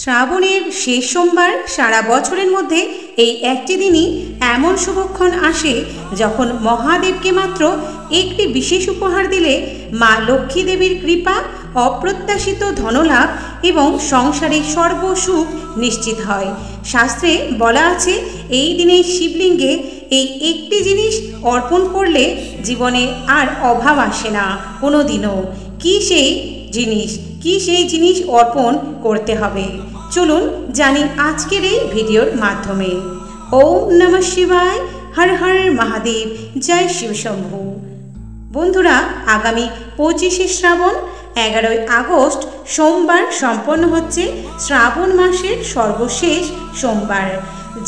শ্রাবণের শেষ সোমবার সারা বছরের মধ্যে এই একটি দিনই এমন শুভক্ষণ আসে যখন মহাদেবকে মাত্র একটি বিশেষ উপহার দিলে মা লক্ষ্মী দেবীর কৃপা, অপ্রত্যাশিত ধনলাভ এবং সংসারে সর্বসুখ নিশ্চিত হয়। শাস্ত্রে বলা আছে, এই দিনে শিবলিঙ্গে এই একটি জিনিস অর্পণ করলে জীবনে আর অভাব আসে না কোনো দিনও। কি সেই জিনিস অর্পণ করতে হবে, চলুন জানি আজকের এই ভিডিওর মাধ্যমে। ওম নমঃ শিবায়, হর হর মহাদেব, জয় শিবশম্ভু। বন্ধুরা, আগামী 25শে শ্রাবণ 11ই আগস্ট সোমবার সম্পন্ন হচ্ছে শ্রাবণ মাসের সর্বশেষ সোমবার।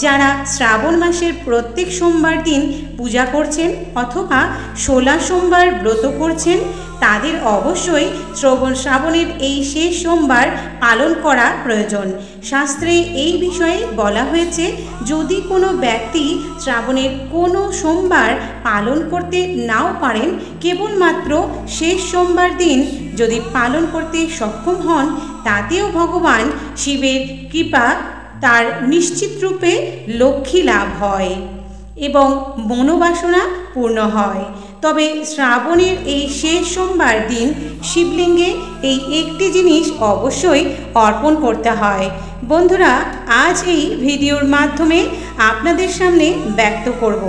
যারা শ্রাবণ মাসের প্রত্যেক সোমবার দিন পূজা করছেন অথবা 16 সোমবার ব্রত করছেন, তাদের অবশ্যই শ্রাবণের এই শেষ সোমবার পালন করা প্রয়োজন। শাস্ত্রে এই বিষয়ে বলা হয়েছে, যদি কোনো ব্যক্তি শ্রাবণের কোনো সোমবার পালন করতে নাও পারেন, কেবলমাত্র শেষ সোমবার দিন যদি পালন করতে সক্ষম হন, তাতেও ভগবান শিবের কৃপা তার নিশ্চিত রূপে লক্ষ্মী লাভ হয় এবং মনোবাসনা পূর্ণ হয়। তবে শ্রাবণের এই শেষ সোমবার দিন শিবলিঙ্গে এই একটি জিনিস অবশ্যই অর্পণ করতে হয়। বন্ধুরা, আজ এই ভিডিওর মাধ্যমে আপনাদের সামনে ব্যক্ত করব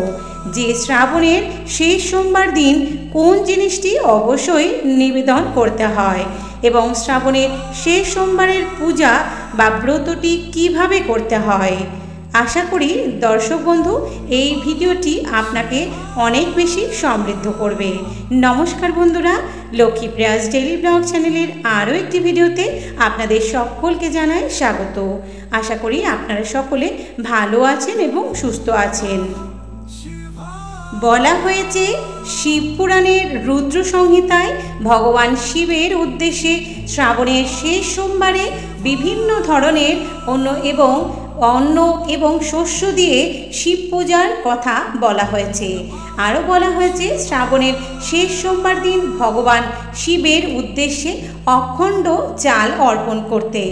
যে শ্রাবণের শেষ সোমবার দিন কোন জিনিসটি অবশ্যই নিবেদন করতে হয় এবং শ্রাবণের শেষ সোমবারের পূজা বা ব্রতটি কিভাবে করতে হয়। আশা করি দর্শক বন্ধু, এই ভিডিওটি আপনাকে অনেক বেশি সমৃদ্ধ করবে। নমস্কার বন্ধুরা, লক্ষ্মীপ্রিয়াস ডেইলি ব্লগ চ্যানেলের আরও একটি ভিডিওতে আপনাদের সকলকে জানাই স্বাগত। আশা করি আপনারা সকলে ভালো আছেন এবং সুস্থ আছেন। বলা হয়েছে, শিবপুরাণের রুদ্র সংহিতায় ভগবান শিবের উদ্দেশ্যে শ্রাবণের শেষ সোমবারে বিভিন্ন ধরনের অন্ন এবং শস্য দিয়ে শিব পূজার কথা বলা হয়েছে। আরও বলা হয়েছে, শ্রাবণের শেষ সোমবার দিন ভগবান শিবের উদ্দেশ্যে অখণ্ড চাল অর্পণ করতে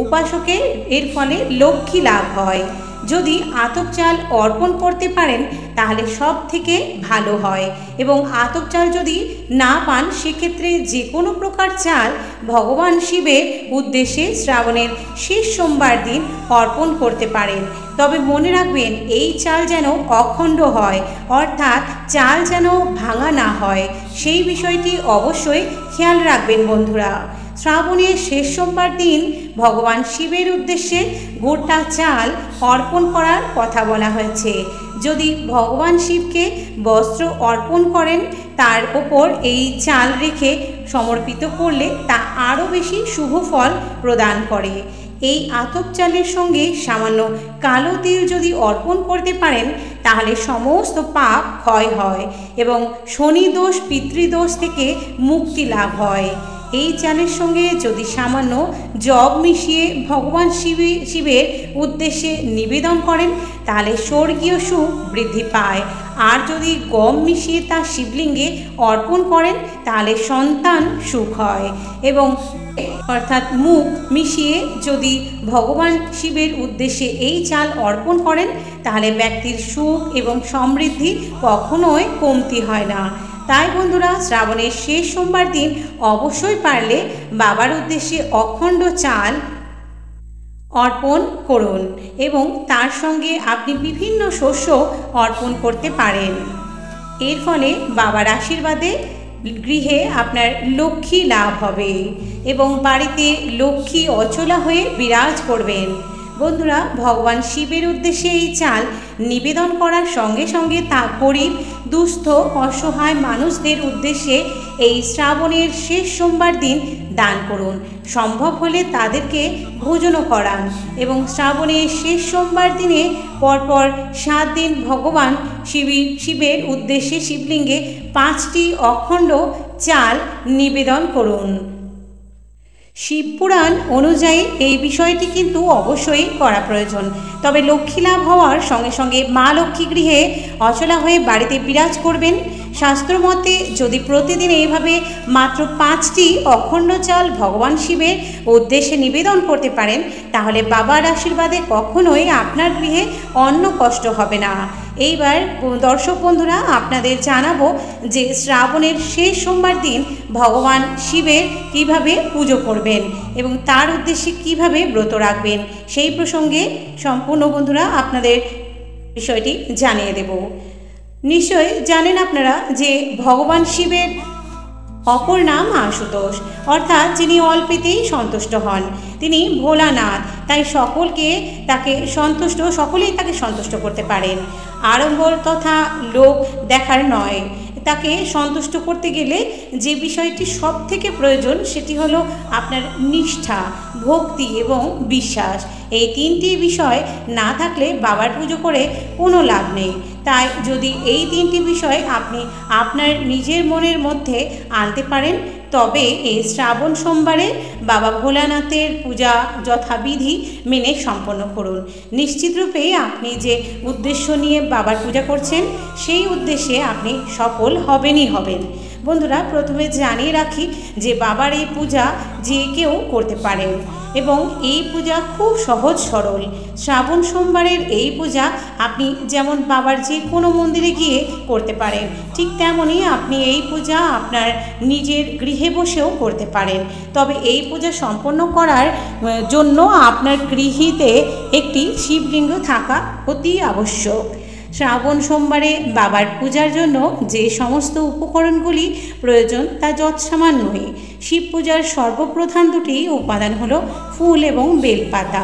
উপাসকের এর ফলে লক্ষ্মী লাভ হয়। যদি আতপ চাল অর্পণ করতে পারেন তাহলে সব থেকে ভালো হয় এবং আতপ চাল যদি না পান, সেক্ষেত্রে যে কোনো প্রকার চাল ভগবান শিবের উদ্দেশ্যে শ্রাবণের শেষ সোমবার দিন অর্পণ করতে পারেন। তবে মনে রাখবেন, এই চাল যেন অখণ্ড হয়, অর্থাৎ চাল যেন ভাঙা না হয়, সেই বিষয়টি অবশ্যই খেয়াল রাখবেন বন্ধুরা। শ্রাবণের শেষ সোমবার দিন ভগবান শিবের উদ্দেশ্যে গোটা চাল অর্পণ করার কথা বলা হয়েছে। যদি ভগবান শিবকে বস্ত্র অর্পণ করেন, তার ওপর এই চাল রেখে সমর্পিত করলে তা আরও বেশি শুভ ফল প্রদান করে। এই আতপ চালের সঙ্গে সামান্য কালো তিল যদি অর্পণ করতে পারেন, তাহলে সমস্ত পাপ ক্ষয় হয় এবং শনি দোষ, পিতৃদোষ থেকে মুক্তি লাভ হয়। এই চালের সঙ্গে যদি সামান্য জব মিশিয়ে ভগবান শিবের উদ্দেশ্যে নিবেদন করেন, তাহলে স্বর্গীয় সুখ বৃদ্ধি পায়। আর যদি গম মিশিয়ে তা শিবলিঙ্গে অর্পণ করেন, তাহলে সন্তান সুখ হয় এবং অর্থাৎ মুখ মিশিয়ে যদি ভগবান শিবের উদ্দেশ্যে এই চাল অর্পণ করেন, তাহলে ব্যক্তির সুখ এবং সমৃদ্ধি কখনোই কমতি হয় না। তাই বন্ধুরা, শ্রাবণের শেষ সোমবার দিন অবশ্যই পারলে বাবার উদ্দেশ্যে অখণ্ড চাল অর্পণ করুন এবং তার সঙ্গে আপনি বিভিন্ন শস্য অর্পণ করতে পারেন। এর ফলে বাবার আশীর্বাদে গৃহে আপনার লক্ষ্মী লাভ হবে এবং বাড়িতে লক্ষ্মী অচলা হয়ে বিরাজ করবেন। বন্ধুরা, ভগবান শিবের উদ্দেশ্যে এই চাল নিবেদন করার সঙ্গে সঙ্গে তা গরিব, দুস্থ, অসহায় মানুষদের উদ্দেশ্যে এই শ্রাবণের শেষ সোমবার দিন দান করুন। সম্ভব হলে তাদেরকে ভোজনও করান এবং শ্রাবণের শেষ সোমবার দিনে পরপর 7 দিন ভগবান শিবের উদ্দেশ্যে শিবলিঙ্গে 5টি অখণ্ড চাল নিবেদন করুন। শিবপুরাণ অনুযায়ী এই বিষয়টি কিন্তু অবশ্যই করা প্রয়োজন। তবে লক্ষ্মী লাভ হওয়ার সঙ্গে সঙ্গে মা লক্ষ্মী গৃহে অচলা হয়ে বাড়িতে বিরাজ করবেন, শাস্ত্রমতে যদি প্রতিদিন এইভাবে মাত্র 5টি অখণ্ড চাল ভগবান শিবের উদ্দেশ্যে নিবেদন করতে পারেন, তাহলে বাবার আশীর্বাদে কখনোই আপনার গৃহে অন্ন কষ্ট হবে না। এইবার দর্শক বন্ধুরা, আপনাদের জানাবো যে শ্রাবণের শেষ সোমবার দিন ভগবান শিবের কিভাবে পুজো করবেন এবং তার উদ্দেশ্যে কিভাবে ব্রত রাখবেন, সেই প্রসঙ্গে সম্পূর্ণ বন্ধুরা আপনাদের বিষয়টি জানিয়ে দেব। নিশ্চয় জানেন আপনারা যে ভগবান শিবের অপর নাম আশুতোষ, অর্থাৎ যিনি অল্পেতেই সন্তুষ্ট হন, তিনি ভোলানাথ। তাই সকলেই তাকে সন্তুষ্ট করতে পারেন। আড়ম্বর তথা লোক দেখার নয়, তাকে সন্তুষ্ট করতে গেলে যে বিষয়টি সব থেকে প্রয়োজন সেটি হলো আপনার নিষ্ঠা, ভক্তি এবং বিশ্বাস। এই 3টি বিষয় না থাকলে বাবার পুজো করে কোনো লাভ নেই। তাই যদি এই 3টি বিষয় আপনি আপনার নিজের মনের মধ্যে আনতে পারেন, তবে এই শ্রাবণ সোমবারে বাবা ভোলানাথের পূজা যথাবিধি মেনে সম্পন্ন করুন। নিশ্চিতরূপে আপনি যে উদ্দেশ্য নিয়ে বাবার পূজা করছেন সেই উদ্দেশ্যে আপনি সফল হবেনই হবেন। বন্ধুরা, প্রথমে জানিয়ে রাখি যে বাবার এই পূজা যে কেউ করতে পারেন এবং এই পূজা খুব সহজ সরল। শ্রাবণ সোমবারের এই পূজা আপনি যেমন বাবার যে কোনো মন্দিরে গিয়ে করতে পারেন, ঠিক তেমনই আপনি এই পূজা আপনার নিজের গৃহে বসেও করতে পারেন। তবে এই পূজা সম্পন্ন করার জন্য আপনার গৃহেতে একটি শিবলিঙ্গ থাকা অতি আবশ্যক। শ্রাবণ সোমবারে বাবার পূজার জন্য যে সমস্ত উপকরণগুলি প্রয়োজন তা যৎসামান্যই। শিব পূজার সর্বপ্রধান দুটি উপাদান হলো ফুল এবং বেলপাতা।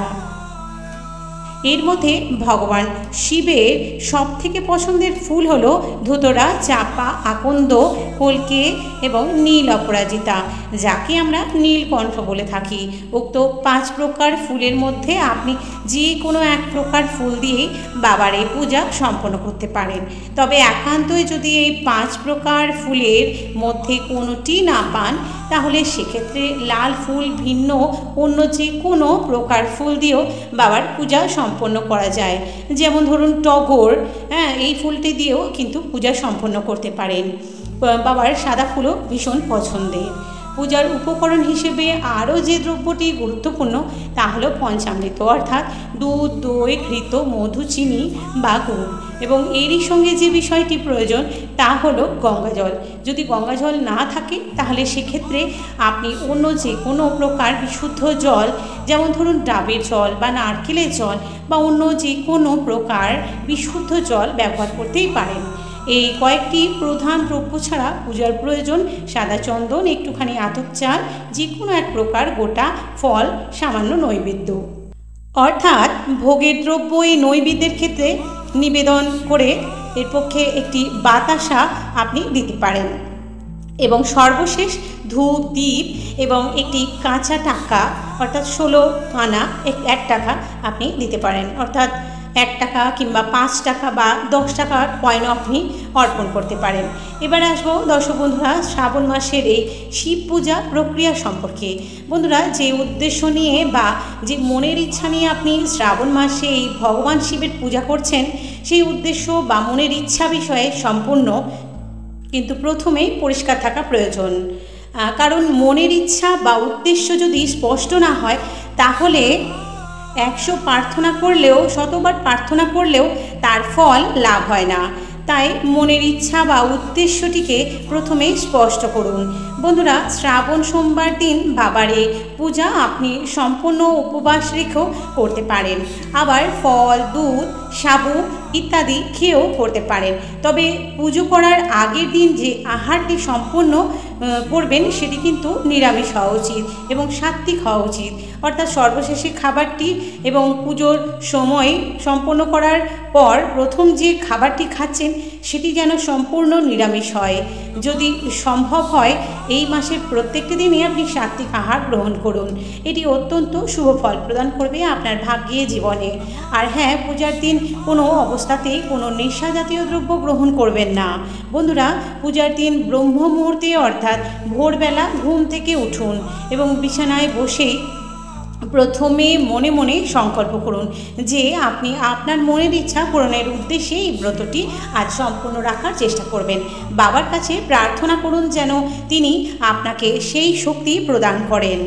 এর মধ্যে ভগবান শিবের সব থেকে পছন্দের ফুল হলো ধুতরা, চাপা, আকন্দ, কলকে এবং নীল অপরাজিতা, যাকে আমরা নীলকণ্ঠ বলে থাকি। উক্ত 5 প্রকার ফুলের মধ্যে আপনি যে কোনো এক প্রকার ফুল দিয়েই বাবার এই পূজা সম্পন্ন করতে পারেন। তবে একান্তই যদি এই 5 প্রকার ফুলের মধ্যে কোনোটি না পান, তাহলে সেক্ষেত্রে লাল ফুল ভিন্ন অন্য যে কোনো প্রকার ফুল দিয়েও বাবার পূজা সম্পন্ন করা যায়। যেমন ধরুন টগর, এই ফুলটি দিয়েও কিন্তু পূজা সম্পন্ন করতে পারেন। বাবার সাদা ফুলও ভীষণ পছন্দের। পূজার উপকরণ হিসেবে আরও যে দ্রব্যটি গুরুত্বপূর্ণ তা হলো পঞ্চামৃত, অর্থাৎ দুধ, দই, ঘৃত, মধু, চিনি বা গুড়। এবং এরই সঙ্গে যে বিষয়টি প্রয়োজন তা হলো গঙ্গাজল। যদি গঙ্গাজল না থাকে তাহলে সেক্ষেত্রে আপনি অন্য যে কোনো প্রকার বিশুদ্ধ জল, যেমন ধরুন ডাবের জল বা নারকেলের জল বা অন্য যে কোনো প্রকার বিশুদ্ধ জল ব্যবহার করতেই পারেন। এই কয়েকটি প্রধান দ্রব্য ছাড়া পূজার প্রয়োজন সাদা চন্দন, একটুখানি আতপ চাল, যে কোনো এক প্রকার গোটা ফল, সামান্য নৈবেদ্য। অর্থাৎ ভোগের দ্রব্য এই নৈবেদ্যের ক্ষেত্রে নিবেদন করে এর পক্ষে একটি বাতাসা আপনি দিতে পারেন। এবং সর্বশেষ ধূপ, দ্বীপ এবং একটি কাঁচা টাকা, অর্থাৎ 16 আনা 1 টাকা আপনি দিতে পারেন। অর্থাৎ 1 টাকা কিংবা 5 টাকা বা 10 টাকার কয়েনও আপনি অর্পণ করতে পারেন। এবার আসবো দর্শক বন্ধুরা শ্রাবণ মাসের এই শিব পূজা প্রক্রিয়া সম্পর্কে। বন্ধুরা, যে উদ্দেশ্য নিয়ে বা যে মনের ইচ্ছা নিয়ে আপনি শ্রাবণ মাসে এই ভগবান শিবের পূজা করছেন, সেই উদ্দেশ্য বা মনের ইচ্ছা বিষয়ে সম্পূর্ণ কিন্তু প্রথমেই পরিষ্কার থাকা প্রয়োজন। কারণ মনের ইচ্ছা বা উদ্দেশ্য যদি স্পষ্ট না হয়, তাহলে 100 প্রার্থনা করলেও, শতবার প্রার্থনা করলেও তার ফল লাভ হয় না। তাই মনের ইচ্ছা বা উদ্দেশ্যটিকে প্রথমেই স্পষ্ট করুন। বন্ধুরা, শ্রাবণ সোমবার দিন বাবার এই পূজা আপনি সম্পূর্ণ উপবাস রেখেও করতে পারেন। আবার ফল, দুধ, সাবু ইত্যাদি খেয়েও করতে পারেন। তবে পুজো করার আগের দিন যে আহারটি সম্পূর্ণ করবেন সেটি কিন্তু নিরামিষ হওয়া উচিত এবং সাত্ত্বিক হওয়া উচিত। অর্থাৎ সর্বশেষে খাবারটি এবং পুজোর সময় সম্পন্ন করার পর প্রথম যে খাবারটি খাচ্ছেন সেটি যেন সম্পূর্ণ নিরামিষ হয়। যদি সম্ভব হয় এই মাসের প্রত্যেকটি দিনই আপনি সাত্ত্বিক আহার গ্রহণ করুন। এটি অত্যন্ত শুভ ফল প্রদান করবে আপনার ভাগ্যে, জীবনে। আর হ্যাঁ, পূজার দিন কোনো অবস্থাতেই কোনো নেশা জাতীয় দ্রব্য গ্রহণ করবেন না। বন্ধুরা, পূজার দিন ব্রহ্ম মুহূর্তে অর্থাৎ ভোরবেলা ঘুম থেকে উঠুন এবং বিছানায় বসেই প্রথমে মনে মনে সংকল্প করুন যে আপনি আপনার মনের ইচ্ছা পূরণের উদ্দেশ্যে এই ব্রতটি আজ সম্পূর্ণ রাখার চেষ্টা করবেন। বাবার কাছে প্রার্থনা করুন যেন তিনি আপনাকে সেই শক্তি প্রদান করেন।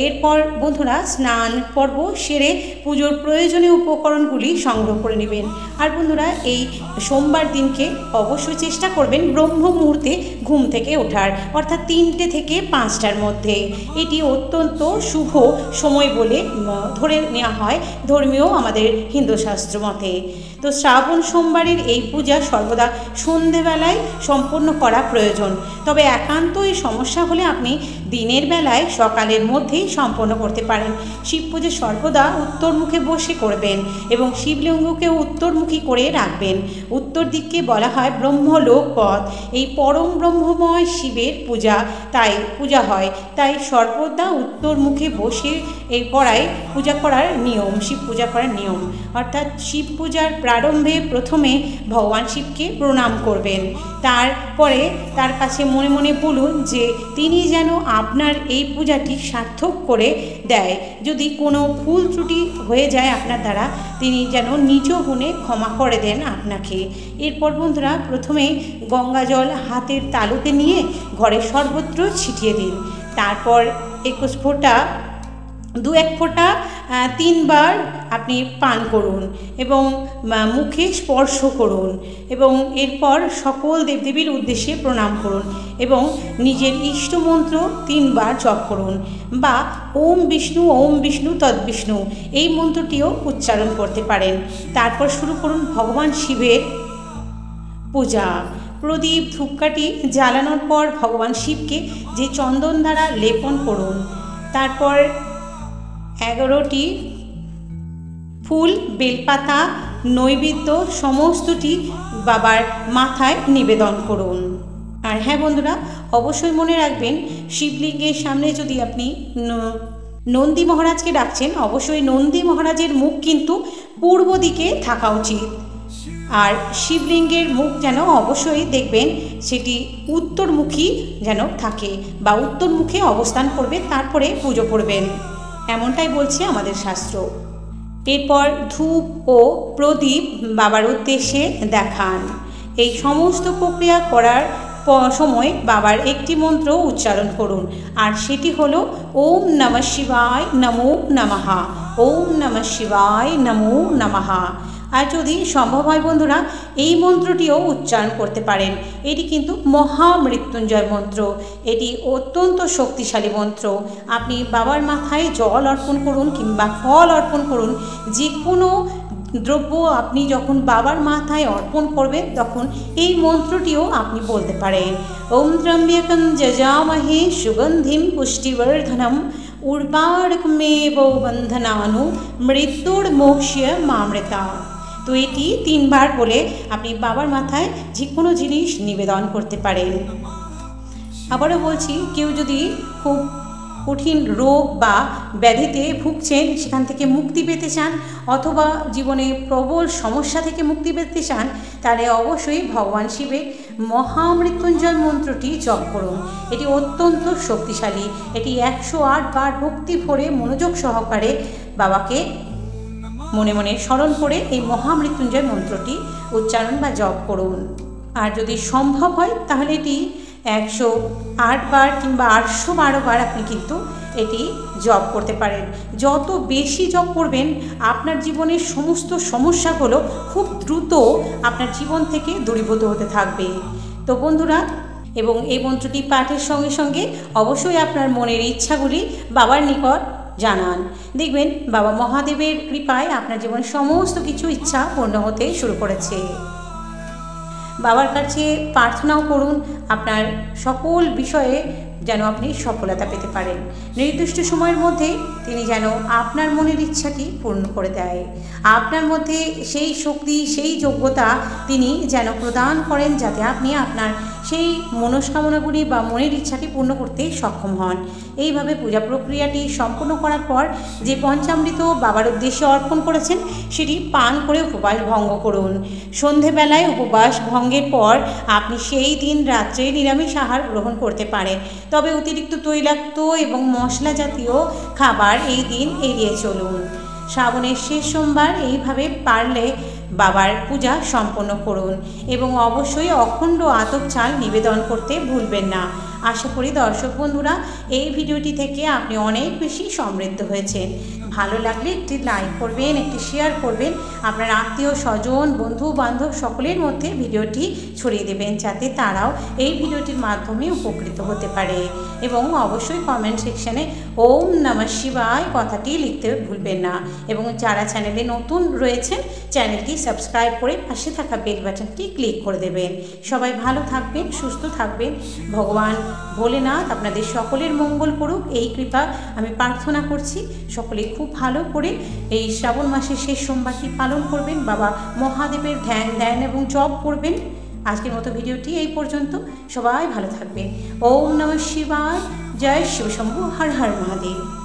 এরপর বন্ধুরা স্নান পর্ব সেরে পুজোর প্রয়োজনীয় উপকরণগুলি সংগ্রহ করে নেবেন। আর বন্ধুরা এই সোমবার দিনকে অবশ্যই চেষ্টা করবেন ব্রহ্ম মুহূর্তে ঘুম থেকে ওঠার, অর্থাৎ 3টে থেকে 5টার মধ্যে। এটি অত্যন্ত শুভ সময় বলে ধরে নেওয়া হয় ধর্মীয় আমাদের হিন্দু শাস্ত্র মতে। তো শ্রাবণ সোমবারের এই পূজা সর্বদা সন্ধেবেলায় সম্পন্ন করা প্রয়োজন, তবে একান্তই সমস্যা হলে আপনি দিনের বেলায় সকালের মধ্যেই সম্পন্ন করতে পারেন। শিব পুজো সর্বদা উত্তরমুখে বসে করবেন এবং শিবলিঙ্গকেও উত্তরমুখী করে রাখবেন। উত্তর দিককে বলা হয় ব্রহ্মলোক পথ। এই পরম ব্রহ্মময় শিবের পূজা হয়, তাই সর্বদা উত্তরমুখে বসে এই পূজা করার নিয়ম, শিব পূজা করার নিয়ম। অর্থাৎ শিব পূজার প্রারম্ভে প্রথমে ভগবান শিবকে প্রণাম করবেন, তারপরে তার কাছে মনে মনে বলুন যে তিনি যেন আপনার এই পূজাটি সার্থক করে দেয়। যদি কোনো ভুল ত্রুটি হয়ে যায় আপনার দ্বারা, তিনি যেন নিজ গুণে ক্ষমা করে দেন আপনাকে। এরপর বন্ধুরা প্রথমে গঙ্গা জল হাতের তালুতে নিয়ে ঘরের সর্বত্র ছিটিয়ে দিন। তারপর 21 ফোঁটা 2-1 ফোঁটা 3 বার আপনি পান করুন এবং মুখে স্পর্শ করুন এবং এরপর সকল দেবদেবীর উদ্দেশ্যে প্রণাম করুন এবং নিজের ইষ্টমন্ত্র 3 বার জপ করুন বা ওম বিষ্ণু তদ্বিষ্ণু এই মন্ত্রটিও উচ্চারণ করতে পারেন। তারপর শুরু করুন ভগবান শিবের পূজা। প্রদীপ ধূপকাঠি জ্বালানোর পর ভগবান শিবকে যে চন্দন দ্বারা লেপন করুন। তারপর 11টি ফুল, বেলপাতা, নৈবেদ্য সমস্তটি বাবার মাথায় নিবেদন করুন। আর হ্যাঁ বন্ধুরা, অবশ্যই মনে রাখবেন শিবলিঙ্গের সামনে যদি আপনি নন্দী মহারাজকে ডাকছেন, অবশ্যই নন্দী মহারাজের মুখ কিন্তু পূর্ব দিকে থাকা উচিত। আর শিবলিঙ্গের মুখ যেন অবশ্যই দেখবেন সেটি উত্তরমুখী যেন থাকে বা উত্তরমুখে অবস্থান করবে, তারপরে পুজো করবেন, এমনটাই বলছে আমাদের শাস্ত্র। এরপর ধূপ ও প্রদীপ বাবার উদ্দেশ্যে দেখান। এই সমস্ত প্রক্রিয়া করার সময় বাবার একটি মন্ত্র উচ্চারণ করুন, আর সেটি হলো ওম নমঃ শিবায় নমো নমঃ, ওম নমঃ শিবায় নমো নমঃ। আর যদি সম্ভব হয় বন্ধুরা এই মন্ত্রটিও উচ্চারণ করতে পারেন। এটি কিন্তু মহামৃত্যুঞ্জয় মন্ত্র, এটি অত্যন্ত শক্তিশালী মন্ত্র। আপনি বাবার মাথায় জল অর্পণ করুন কিংবা ফল অর্পণ করুন, যে কোনো দ্রব্য আপনি যখন বাবার মাথায় অর্পণ করবেন তখন এই মন্ত্রটিও আপনি বলতে পারেন। ওম ত্র্যম্বকং যজামহে সুগন্ধিম পুষ্টিবর্ধনম উর্বারকমেব বন্ধনানু মৃত্যুর্মোক্ষ্য মামৃতা। তো এটি 3 বার বলে আপনি বাবার মাথায় যে কোনো জিনিস নিবেদন করতে পারেন। আবারও বলছি, কেউ যদি খুব কঠিন রোগ বা ব্যাধিতে ভুগছেন, সেখান থেকে মুক্তি পেতে চান অথবা জীবনে প্রবল সমস্যা থেকে মুক্তি পেতে চান, তাহলে অবশ্যই ভগবান শিবের মহামৃত্যুঞ্জয় মন্ত্রটি জপ করুন। এটি অত্যন্ত শক্তিশালী। এটি 108 বার ভক্তি ভরে মনোযোগ সহকারে বাবাকে মনে মনে স্মরণ করে এই মহামৃত্যুঞ্জয় মন্ত্রটি উচ্চারণ বা জপ করুন। আর যদি সম্ভব হয় তাহলে এটি 108 বার কিংবা 812 বার আপনি কিন্তু এটি জপ করতে পারেন। যত বেশি জপ করবেন আপনার জীবনের সমস্ত সমস্যাগুলো খুব দ্রুত আপনার জীবন থেকে দূরীভূত হতে থাকবে। তো বন্ধুরা, এবং এই মন্ত্রটি পাঠের সঙ্গে সঙ্গে অবশ্যই আপনার মনের ইচ্ছাগুলি বাবার নিকট জানান। দেখবেন বাবা মহাদেবের কৃপায় আপনার জীবনের সমস্ত কিছু ইচ্ছা পূর্ণ হতে শুরু করেছে। বাবার কাছে প্রার্থনাও করুন আপনার সকল বিষয়ে যেন আপনি সফলতা পেতে পারেন। নির্দিষ্ট সময়ের মধ্যে তিনি যেন আপনার মনের ইচ্ছাটি পূর্ণ করে দেয়। আপনার মধ্যে সেই শক্তি, সেই যোগ্যতা তিনি যেন প্রদান করেন, যাতে আপনি আপনার সেই মনস্কামনাগুলি বা মনের ইচ্ছাটি পূর্ণ করতে সক্ষম হন। এইভাবে পূজা প্রক্রিয়াটি সম্পূর্ণ করার পর যে পঞ্চামৃত বাবার উদ্দেশ্যে অর্পণ করেছেন সেটি পান করে উপবাস ভঙ্গ করুন। সন্ধেবেলায় উপবাস ভঙ্গের পর আপনি সেই দিন রাত্রে নিরামিষ আহার গ্রহণ করতে পারেন, তবে অতিরিক্ত তৈলাক্ত এবং মশলা জাতীয় খাবার এই দিন এড়িয়ে চলুন। শ্রাবণের শেষ সোমবার এইভাবে পারলে বাবার পূজা সম্পন্ন করুন এবং অবশ্যই অখণ্ড আতপ চাল নিবেদন করতে ভুলবেন না। আশা করি দর্শক বন্ধুরা এই ভিডিওটি থেকে আপনি অনেক বেশি সমৃদ্ধ হয়েছেন। ভালো লাগলে একটি লাইক করবেন, একটি শেয়ার করবেন, আপনার আত্মীয় স্বজন বন্ধু বান্ধব সকলের মধ্যে ভিডিওটি ছড়িয়ে দেবেন যাতে তারাও এই ভিডিওটির মাধ্যমে উপকৃত হতে পারে। এবং অবশ্যই কমেন্ট সেকশানে ওম নমঃ শিবায় কথাটি লিখতে ভুলবেন না। এবং যারা চ্যানেলে নতুন রয়েছেন চ্যানেলটি সাবস্ক্রাইব করে পাশে থাকা বেল বাটনটি ক্লিক করে দেবেন। সবাই ভালো থাকবেন, সুস্থ থাকবেন। ভগবান ভোলেনাথ আপনাদের সকলের মঙ্গল করুক এই কৃপা আমি প্রার্থনা করছি। সকলে খুব ভালো করে এই শ্রাবণ মাসের শেষ সোমবারটি পালন করবেন, বাবা মহাদেবের ধ্যান এবং জপ করবেন। আজকের মতো ভিডিওটি এই পর্যন্ত। সবাই ভালো থাকবেন। ওম নমঃ শিবায়। জয় শিব শম্ভু। হর হর মহাদেব।